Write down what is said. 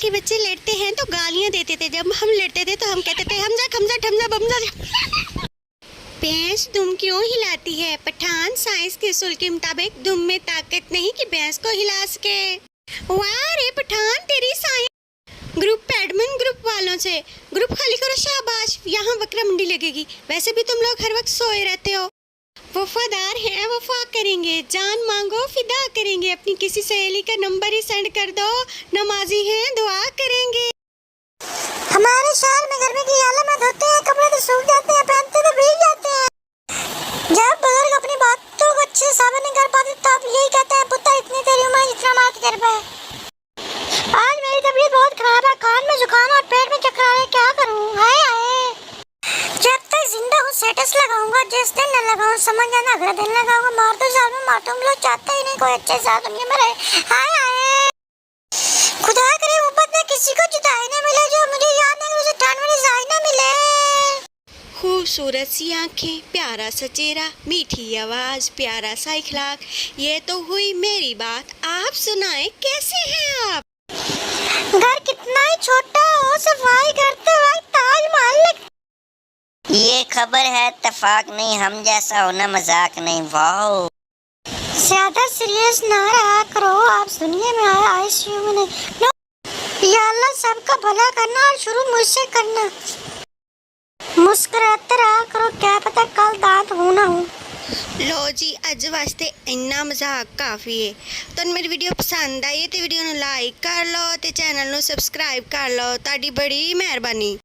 के बच्चे लड़ते हैं तो गालियां देते थे, जब हम लड़ते थे तो हम कहते थे हमजा खमजा ठमजा बमजा। भैंस दुम क्यों हिलाती है? पठान साइंस के उसूल के मुताबिक दुम में ताकत नहीं कि भैंस को हिला सके। वाह रे पठान, तेरी साइंस। ग्रुप एडमिन ग्रुप वालों से ग्रुप खाली करो, शाबाश, यहाँ बकरा मंडी लगेगी। वैसे भी तुम लोग हर वक्त सोए रहते हो। वफादार हैं, वफा करेंगे, जान मांगो फिदा करेंगे, अपनी किसी सहेली का नंबर ही सेंड कर दो, नमाजी हैं दुआ करेंगे। हमारे शहर में गर्मी की हालत होते हैं, कपड़े तो सूख जाते हैं, पहनते तो भीग जाते हैं। जब बुजुर्ग अपनी बातों को अच्छे से साबित नहीं कर पाते तो आप यही कहते हैं पुत्र इतनी तेरी उम्र जितना हमारा तजर्बा है। आज मेरी तबीयत बहुत खराब है, कान में जुकाम और पेट में चक्कर आ रहे, क्या करूं? हाय हाय, जब तक जिंदा हूँ स्टेटस लगाऊंगा, जिस दिन न लगाऊं समझ जाना अगले दिन लगाऊंगा। मार दो साल में मार, तुम लोग चाहते ही नहीं कोई अच्छे साथ दुनिया में रहे। हाय हाय, खुदा करे मोहब्बत में किसी को जुदाई न मिले, जो मुझे याद नहीं उसे ठंड में जाई न मिले। खूबसूरत सी आंखें, प्यारा सा चेहरा, मीठी आवाज, प्यारा सा इखलाक, ये तो हुई मेरी बात। आप सुनाएं कैसे हैं आप? घर कितना ही छोटा हो, सफाई करते वक्त ताजमहल। ये खबर है इत्तेफाक नहीं, हम जैसा होना मजाक नहीं। वाओ, ज्यादा सीरियस ना रहा करो, आप दुनिया में आए आईसीयू में नहीं। नो, या अल्लाह सबका भला करना और शुरू मुझसे करना। मुस्कुराते रहा करो, क्या पता कल दांत हो ना हो। लो जी, अज वास्ते इन्ना मजाक काफ़ी है। तो मेरी वीडियो पसंद आई है तो वीडियो ਨੂੰ लाइक कर लो, तो चैनल ਨੂੰ सब्सक्राइब कर लो। ताड़ी बड़ी मेहरबानी।